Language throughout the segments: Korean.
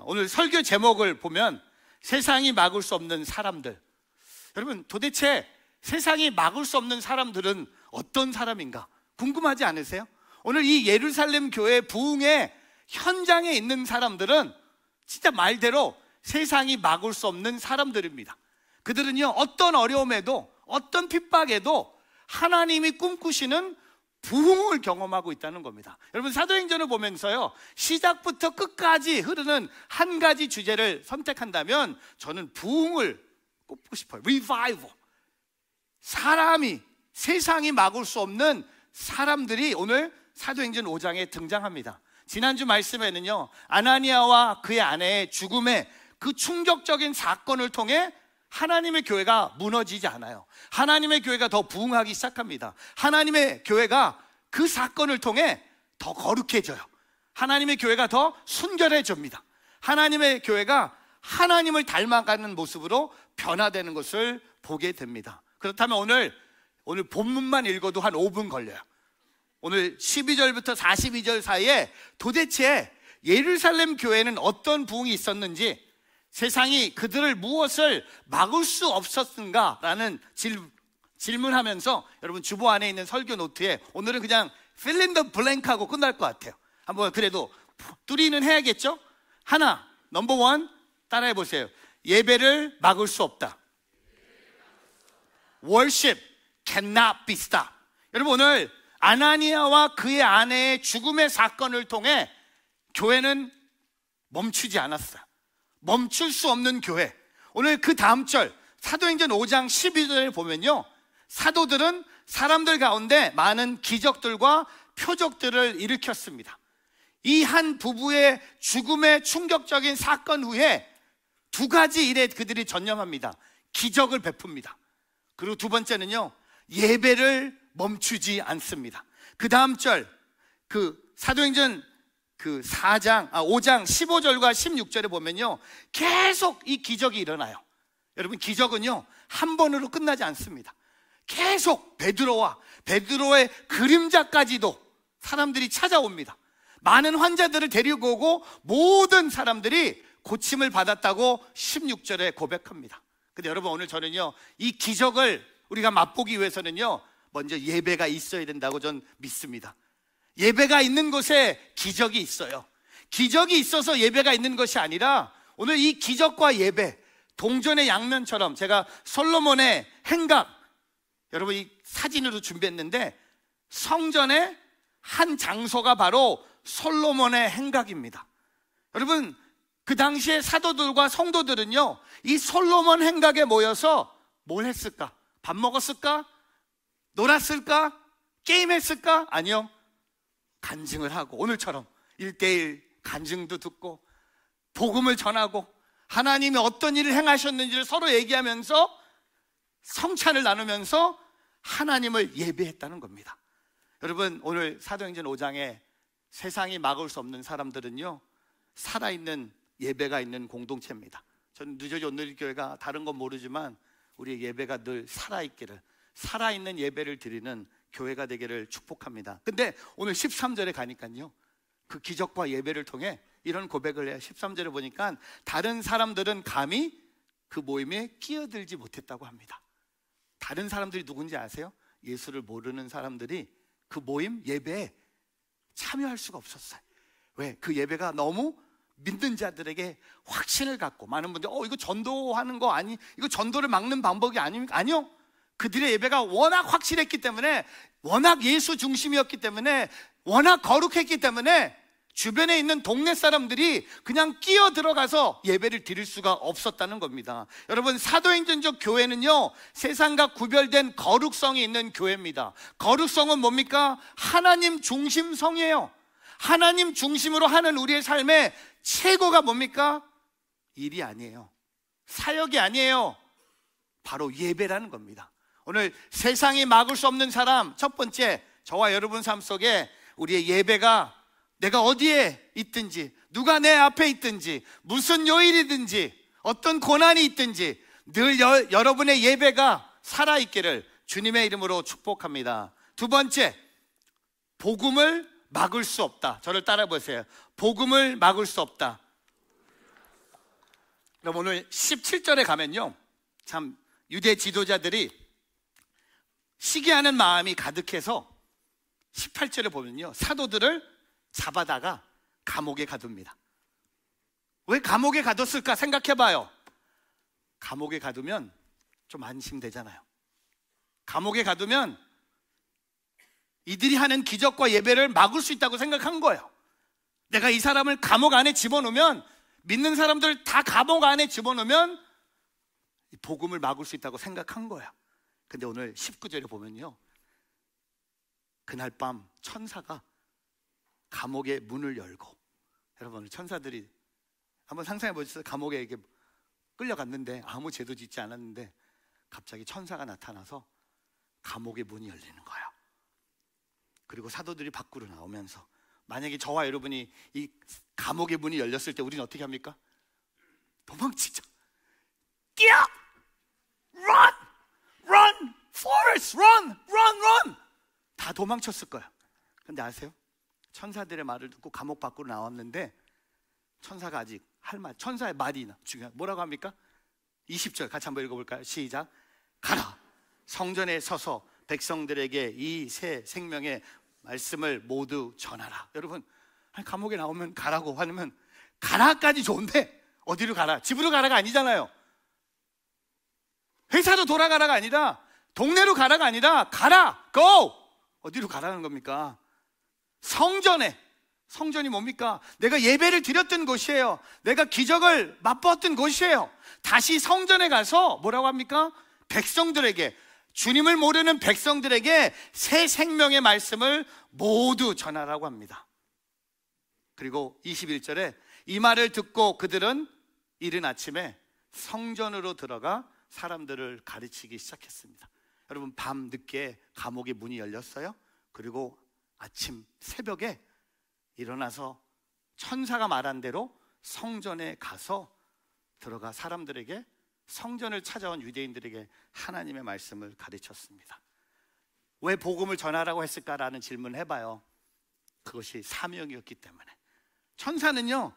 오늘 설교 제목을 보면 세상이 막을 수 없는 사람들. 여러분, 도대체 세상이 막을 수 없는 사람들은 어떤 사람인가 궁금하지 않으세요? 오늘 이 예루살렘 교회 부흥의 현장에 있는 사람들은 진짜 말대로 세상이 막을 수 없는 사람들입니다. 그들은요, 어떤 어려움에도 어떤 핍박에도 하나님이 꿈꾸시는 부흥을 경험하고 있다는 겁니다. 여러분, 사도행전을 보면서요, 시작부터 끝까지 흐르는 한 가지 주제를 선택한다면 저는 부흥을 꼽고 싶어요. Revival. 사람이, 세상이 막을 수 없는 사람들이 오늘 사도행전 5장에 등장합니다. 지난주 말씀에는요, 아나니아와 그의 아내의 죽음의 그 충격적인 사건을 통해 하나님의 교회가 무너지지 않아요. 하나님의 교회가 더 부흥하기 시작합니다. 하나님의 교회가 그 사건을 통해 더 거룩해져요. 하나님의 교회가 더 순결해집니다. 하나님의 교회가 하나님을 닮아가는 모습으로 변화되는 것을 보게 됩니다. 그렇다면 오늘 본문만 읽어도 한 5분 걸려요. 오늘 12절부터 42절 사이에 도대체 예루살렘 교회는 어떤 부흥이 있었는지, 세상이 그들을 무엇을 막을 수 없었는가라는 질문하면서 여러분 주보 안에 있는 설교 노트에 오늘은 그냥 fill in the blank 하고 끝날 것 같아요. 한번 그래도 뚜리는 해야겠죠? 하나, 넘버 원 따라해 보세요. 예배를 막을 수 없다. Worship cannot be stopped. 여러분, 오늘 아나니아와 그의 아내의 죽음의 사건을 통해 교회는 멈추지 않았어요. 멈출 수 없는 교회. 오늘 그 다음 절 사도행전 5장 12절에 보면요, 사도들은 사람들 가운데 많은 기적들과 표적들을 일으켰습니다. 이 한 부부의 죽음의 충격적인 사건 후에 두 가지 일에 그들이 전념합니다. 기적을 베풉니다. 그리고 두 번째는요, 예배를 멈추지 않습니다. 그 다음 절, 사도행전 5장 15절과 16절에 보면요, 계속 이 기적이 일어나요. 여러분, 기적은요, 한 번으로 끝나지 않습니다. 계속 베드로의 그림자까지도 사람들이 찾아옵니다. 많은 환자들을 데리고 오고 모든 사람들이 고침을 받았다고 16절에 고백합니다. 근데 여러분, 오늘 저는요, 이 기적을 우리가 맛보기 위해서는요, 먼저 예배가 있어야 된다고 전 믿습니다. 예배가 있는 곳에 기적이 있어요. 기적이 있어서 예배가 있는 것이 아니라 오늘 이 기적과 예배, 동전의 양면처럼 제가 솔로몬의 행각, 여러분 이 사진으로 준비했는데, 성전의 한 장소가 바로 솔로몬의 행각입니다. 여러분, 그 당시에 사도들과 성도들은요, 이 솔로몬 행각에 모여서 뭘 했을까? 밥 먹었을까? 놀았을까? 게임했을까? 아니요, 간증을 하고, 오늘처럼 1:1 간증도 듣고 복음을 전하고 하나님이 어떤 일을 행하셨는지를 서로 얘기하면서 성찬을 나누면서 하나님을 예배했다는 겁니다. 여러분, 오늘 사도행전 5장에 세상이 막을 수 없는 사람들은요, 살아있는 예배가 있는 공동체입니다. 저는 뉴저지 온누리교회가 다른 건 모르지만 우리의 예배가 늘 살아있기를, 살아있는 예배를 드리는 교회가 되기를 축복합니다. 근데 오늘 13절에 가니까요, 그 기적과 예배를 통해 이런 고백을 해요. 13절에 보니까 다른 사람들은 감히 그 모임에 끼어들지 못했다고 합니다. 다른 사람들이 누군지 아세요? 예수를 모르는 사람들이 그 모임 예배에 참여할 수가 없었어요. 왜? 그 예배가 너무 믿는 자들에게 확신을 갖고, 많은 분들이 이거 전도하는 거 아니, 이거 전도를 막는 방법이 아닙니까? 아니요, 그들의 예배가 워낙 확실했기 때문에, 워낙 예수 중심이었기 때문에, 워낙 거룩했기 때문에 주변에 있는 동네 사람들이 그냥 끼어 들어가서 예배를 드릴 수가 없었다는 겁니다. 여러분, 사도행전적 교회는요, 세상과 구별된 거룩성이 있는 교회입니다. 거룩성은 뭡니까? 하나님 중심성이에요. 하나님 중심으로 하는 우리의 삶의 최고가 뭡니까? 일이 아니에요. 사역이 아니에요. 바로 예배라는 겁니다. 오늘 세상이 막을 수 없는 사람, 첫 번째, 저와 여러분 삶 속에 우리의 예배가, 내가 어디에 있든지, 누가 내 앞에 있든지, 무슨 요일이든지, 어떤 고난이 있든지 늘 여러분의 예배가 살아있기를 주님의 이름으로 축복합니다. 두 번째, 복음을 막을 수 없다. 저를 따라 보세요. 복음을 막을 수 없다. 그럼 오늘 17절에 가면요, 참 유대 지도자들이 시기하는 마음이 가득해서 18절에 보면요, 사도들을 잡아다가 감옥에 가둡니다. 왜 감옥에 가뒀을까 생각해봐요. 감옥에 가두면 좀 안심되잖아요. 감옥에 가두면 이들이 하는 기적과 예배를 막을 수 있다고 생각한 거예요. 내가 이 사람을 감옥 안에 집어넣으면, 믿는 사람들 다 감옥 안에 집어넣으면 이 복음을 막을 수 있다고 생각한 거예요. 근데 오늘 19절에 보면요, 그날 밤 천사가 감옥의 문을 열고, 여러분 오늘 천사들이 한번 상상해 보셨어요? 감옥에 이렇게 끌려갔는데 아무 죄도 짓지 않았는데 갑자기 천사가 나타나서 감옥의 문이 열리는 거예요. 그리고 사도들이 밖으로 나오면서, 만약에 저와 여러분이 이 감옥의 문이 열렸을 때 우리는 어떻게 합니까? 도망치죠. 뛰어! Run! Run! Forest! Run! Run! Run! 다 도망쳤을 거예요. 근데 아세요? 천사들의 말을 듣고 감옥 밖으로 나왔는데 천사가 아직 할 말, 천사의 말이 중요한, 뭐라고 합니까? 20절 같이 한번 읽어볼까요? 시작. 가라, 성전에 서서 백성들에게 이 새 생명의 말씀을 모두 전하라. 여러분, 감옥에 나오면 가라고 하면, 가라까지 좋은데 어디로 가라? 집으로 가라가 아니잖아요. 회사로 돌아가라가 아니라, 동네로 가라가 아니라, 가라, go! 어디로 가라는 겁니까? 성전에. 성전이 뭡니까? 내가 예배를 드렸던 곳이에요. 내가 기적을 맛보았던 곳이에요. 다시 성전에 가서 뭐라고 합니까? 백성들에게, 주님을 모르는 백성들에게 새 생명의 말씀을 모두 전하라고 합니다. 그리고 21절에 이 말을 듣고 그들은 이른 아침에 성전으로 들어가 사람들을 가르치기 시작했습니다. 여러분, 밤 늦게 감옥의 문이 열렸어요. 그리고 아침 새벽에 일어나서 천사가 말한 대로 성전에 가서 들어가 사람들에게, 성전을 찾아온 유대인들에게 하나님의 말씀을 가르쳤습니다. 왜 복음을 전하라고 했을까라는 질문을 해봐요. 그것이 사명이었기 때문에. 천사는요,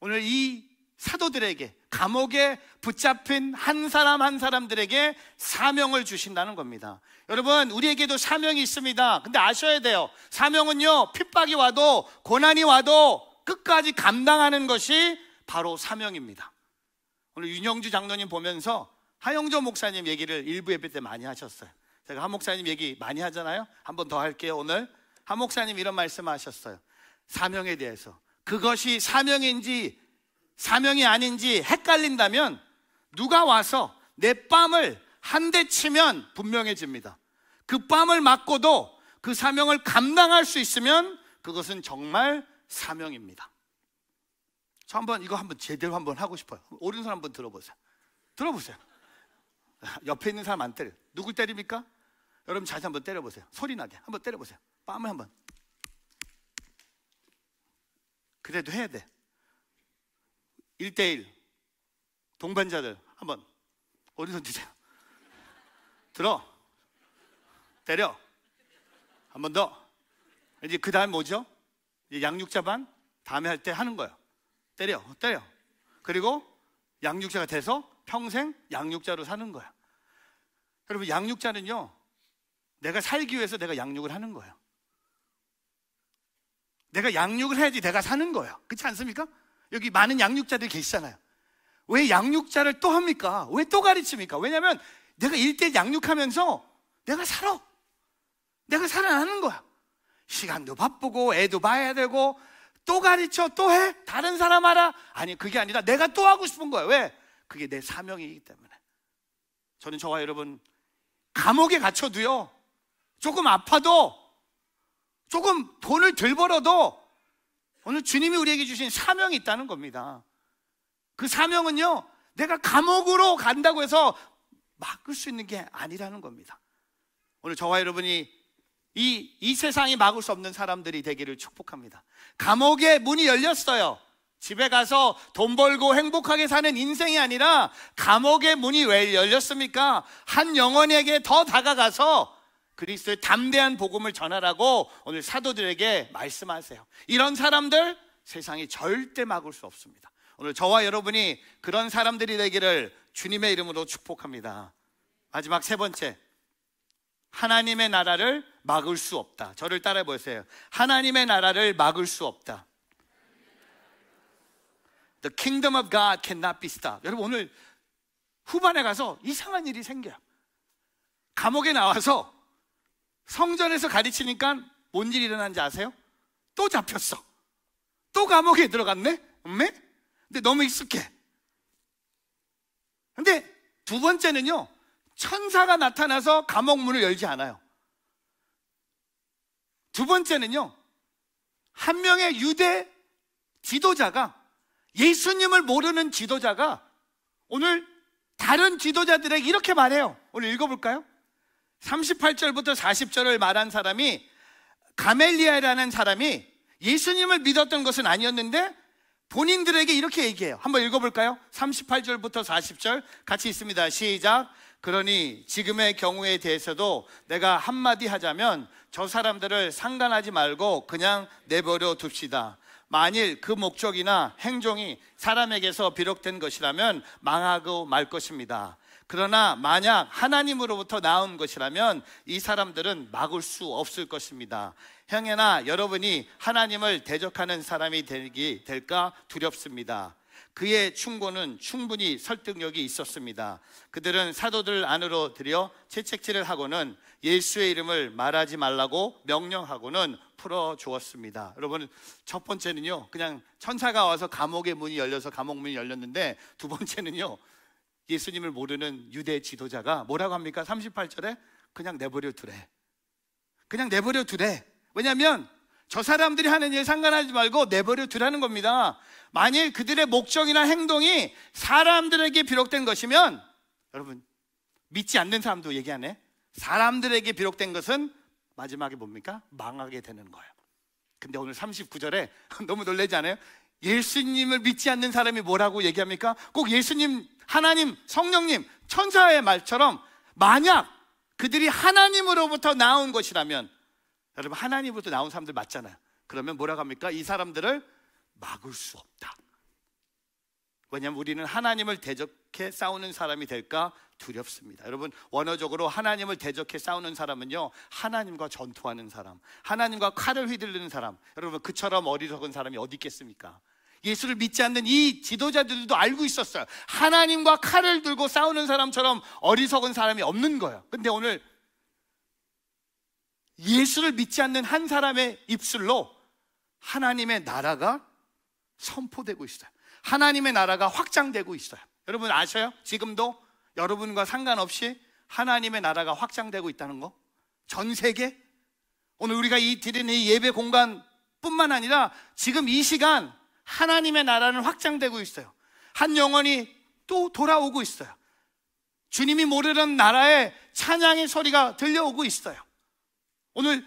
오늘 이 사도들에게, 감옥에 붙잡힌 한 사람 한 사람들에게 사명을 주신다는 겁니다. 여러분, 우리에게도 사명이 있습니다. 근데 아셔야 돼요. 사명은요, 핍박이 와도 고난이 와도 끝까지 감당하는 것이 바로 사명입니다. 오늘 윤영주 장로님 보면서 하영조 목사님 얘기를 일부 예배 때 많이 하셨어요. 제가 한 목사님 얘기 많이 하잖아요. 한 번 더 할게요. 오늘 한 목사님 이런 말씀하셨어요. 사명에 대해서, 그것이 사명인지 사명이 아닌지 헷갈린다면 누가 와서 내 뺨을 한 대 치면 분명해집니다. 그 뺨을 맞고도 그 사명을 감당할 수 있으면 그것은 정말 사명입니다. 저 이거 한번 제대로 한번 하고 싶어요. 오른손 한번 들어보세요. 들어보세요. 옆에 있는 사람 안 때려. 누굴 때립니까? 여러분 자세 한번 때려보세요. 소리 나게 한번 때려보세요. 뺨을 한번. 그래도 해야 돼. 1대1 동반자들 한번 오른손 드세요. 들어. 때려. 한 번 더. 이제 그 다음 뭐죠? 이제 양육자반 다음에 할 때 하는 거예요. 때려. 그리고 양육자가 돼서 평생 양육자로 사는 거예요. 여러분, 양육자는요, 내가 살기 위해서 내가 양육을 하는 거예요. 내가 양육을 해야지 내가 사는 거예요. 그렇지 않습니까? 여기 많은 양육자들이 계시잖아요. 왜 양육자를 또 합니까? 왜 또 가르칩니까? 왜냐하면 내가 1대1 양육하면서 내가 살아. 내가 살아나는 거야. 시간도 바쁘고 애도 봐야 되고, 또 가르쳐, 또 해? 다른 사람 알아? 아니, 그게 아니라 내가 또 하고 싶은 거예요. 왜? 그게 내 사명이기 때문에. 저는 저와 여러분, 감옥에 갇혀도요, 조금 아파도, 조금 돈을 덜 벌어도 오늘 주님이 우리에게 주신 사명이 있다는 겁니다. 그 사명은요, 내가 감옥으로 간다고 해서 막을 수 있는 게 아니라는 겁니다. 오늘 저와 여러분이 이 세상이 막을 수 없는 사람들이 되기를 축복합니다. 감옥의 문이 열렸어요. 집에 가서 돈 벌고 행복하게 사는 인생이 아니라 감옥의 문이 왜 열렸습니까? 한 영혼에게 더 다가가서 그리스도의 담대한 복음을 전하라고 오늘 사도들에게 말씀하세요. 이런 사람들 세상이 절대 막을 수 없습니다. 오늘 저와 여러분이 그런 사람들이 되기를 주님의 이름으로 축복합니다. 마지막 세 번째, 하나님의 나라를 막을 수 없다. 저를 따라해 보세요. 하나님의 나라를 막을 수 없다. The kingdom of God cannot be stopped. 여러분, 오늘 후반에 가서 이상한 일이 생겨요. 감옥에 나와서 성전에서 가르치니까 뭔 일이 일어난지 아세요? 또 잡혔어. 또 감옥에 들어갔네? 근데 너무 익숙해. 근데 두 번째는요, 천사가 나타나서 감옥 문을 열지 않아요. 두 번째는요, 한 명의 유대 지도자가, 예수님을 모르는 지도자가 오늘 다른 지도자들에게 이렇게 말해요. 오늘 읽어볼까요? 38절부터 40절을 말한 사람이, 가멜리엘이라는 사람이 예수님을 믿었던 것은 아니었는데 본인들에게 이렇게 얘기해요. 한번 읽어볼까요? 38절부터 40절 같이 있습니다. 시작. 그러니 지금의 경우에 대해서도 내가 한마디 하자면 저 사람들을 상관하지 말고 그냥 내버려 둡시다. 만일 그 목적이나 행동이 사람에게서 비롯된 것이라면 망하고 말 것입니다. 그러나 만약 하나님으로부터 나온 것이라면 이 사람들은 막을 수 없을 것입니다. 형제나 여러분이 하나님을 대적하는 사람이 될까 두렵습니다. 그의 충고는 충분히 설득력이 있었습니다. 그들은 사도들 안으로 들여 채찍질을 하고는 예수의 이름을 말하지 말라고 명령하고는 풀어주었습니다. 여러분, 첫 번째는요, 그냥 천사가 와서 감옥의 문이 열려서 감옥 문이 열렸는데, 두 번째는요, 예수님을 모르는 유대 지도자가 뭐라고 합니까? 38절에 그냥 내버려 두래. 그냥 내버려 두래. 왜냐하면 저 사람들이 하는 일 상관하지 말고 내버려 두라는 겁니다. 만일 그들의 목적이나 행동이 사람들에게 비롯된 것이면, 여러분, 믿지 않는 사람도 얘기하네. 사람들에게 비롯된 것은 마지막에 뭡니까? 망하게 되는 거예요. 근데 오늘 39절에 너무 놀라지 않아요? 예수님을 믿지 않는 사람이 뭐라고 얘기합니까? 꼭 예수님, 하나님, 성령님, 천사의 말처럼 만약 그들이 하나님으로부터 나온 것이라면, 여러분, 하나님으로부터 나온 사람들 맞잖아요. 그러면 뭐라고 합니까? 이 사람들을 막을 수 없다. 왜냐하면 우리는 하나님을 대적해 싸우는 사람이 될까 두렵습니다. 여러분, 원어적으로 하나님을 대적해 싸우는 사람은요, 하나님과 전투하는 사람, 하나님과 칼을 휘두르는 사람. 여러분, 그처럼 어리석은 사람이 어디 있겠습니까? 예수를 믿지 않는 이 지도자들도 알고 있었어요. 하나님과 칼을 들고 싸우는 사람처럼 어리석은 사람이 없는 거예요. 근데 오늘 예수를 믿지 않는 한 사람의 입술로 하나님의 나라가 선포되고 있어요. 하나님의 나라가 확장되고 있어요. 여러분 아셔요? 지금도 여러분과 상관없이 하나님의 나라가 확장되고 있다는 거. 전 세계, 오늘 우리가 드리는 이 예배 공간뿐만 아니라 지금 이 시간 하나님의 나라는 확장되고 있어요. 한 영혼이 또 돌아오고 있어요. 주님이 모르는 나라의 찬양의 소리가 들려오고 있어요. 오늘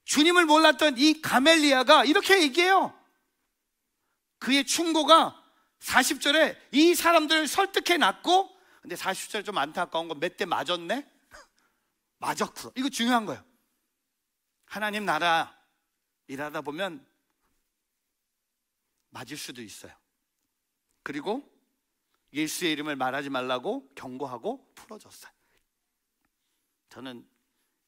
주님을 몰랐던 이 가멜리아가 이렇게 얘기해요. 그의 충고가 40절에 이 사람들을 설득해 놨고, 근데 40절에 좀 안타까운 건 몇 대 맞았네? 맞았구나. 이거 중요한 거예요. 하나님 나라 일하다 보면 맞을 수도 있어요. 그리고 예수의 이름을 말하지 말라고 경고하고 풀어줬어요. 저는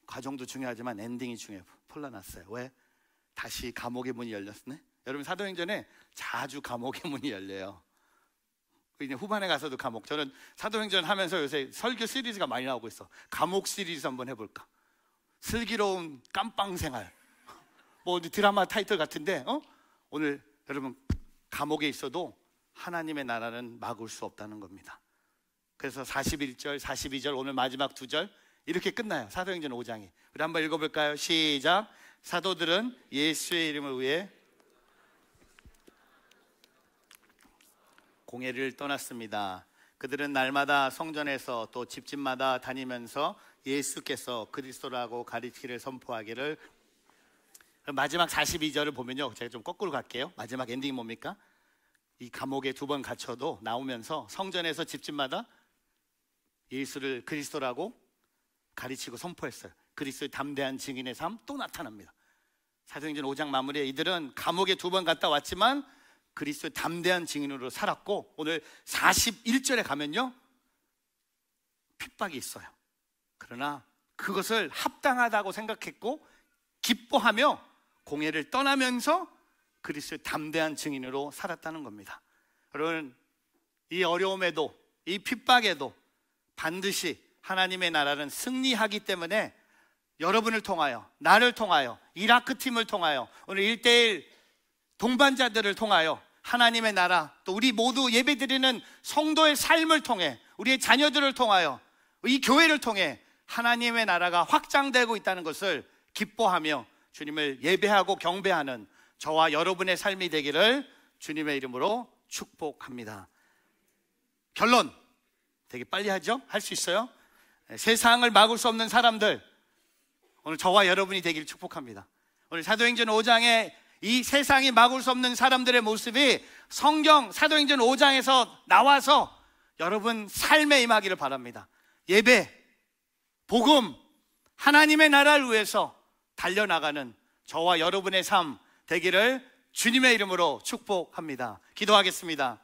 과정도 중요하지만 엔딩이 중요해요. 폴라났어요. 왜? 다시 감옥의 문이 열렸네. 여러분, 사도행전에 자주 감옥의 문이 열려요. 이제 후반에 가서도 감옥. 저는 사도행전 하면서 요새 설교 시리즈가 많이 나오고 있어. 감옥 시리즈 한번 해볼까? 슬기로운 깜빵 생활. 뭐 드라마 타이틀 같은데, 오늘 여러분, 감옥에 있어도 하나님의 나라는 막을 수 없다는 겁니다. 그래서 41절, 42절, 오늘 마지막 2절 이렇게 끝나요. 사도행전 5장이. 우리 한번 읽어볼까요? 시작. 사도들은 예수의 이름을 위해 공회를 떠났습니다. 그들은 날마다 성전에서 또 집집마다 다니면서 예수께서 그리스도라고 가르치기를 선포하기를. 마지막 42절을 보면요, 제가 좀 거꾸로 갈게요. 마지막 엔딩이 뭡니까? 이 감옥에 2번 갇혀도 나오면서 성전에서 집집마다 예수를 그리스도라고 가르치고 선포했어요. 그리스도의 담대한 증인의 삶 또 나타납니다. 사도행전 5장 마무리에 이들은 감옥에 2번 갔다 왔지만 그리스도의 담대한 증인으로 살았고, 오늘 41절에 가면요, 핍박이 있어요. 그러나 그것을 합당하다고 생각했고 기뻐하며 공회를 떠나면서 그리스도의 담대한 증인으로 살았다는 겁니다. 여러분, 이 어려움에도, 이 핍박에도 반드시 하나님의 나라는 승리하기 때문에 여러분을 통하여, 나를 통하여, 이라크 팀을 통하여, 오늘 1:1 동반자들을 통하여 하나님의 나라, 또 우리 모두 예배드리는 성도의 삶을 통해, 우리의 자녀들을 통하여, 이 교회를 통해 하나님의 나라가 확장되고 있다는 것을 기뻐하며 주님을 예배하고 경배하는 저와 여러분의 삶이 되기를 주님의 이름으로 축복합니다. 결론, 되게 빨리 하죠? 할 수 있어요? 세상을 막을 수 없는 사람들, 오늘 저와 여러분이 되기를 축복합니다. 오늘 사도행전 5장에 이 세상이 막을 수 없는 사람들의 모습이 성경 사도행전 5장에서 나와서 여러분 삶에 임하기를 바랍니다. 예배, 복음, 하나님의 나라를 위해서 달려나가는 저와 여러분의 삶 되기를 주님의 이름으로 축복합니다. 기도하겠습니다.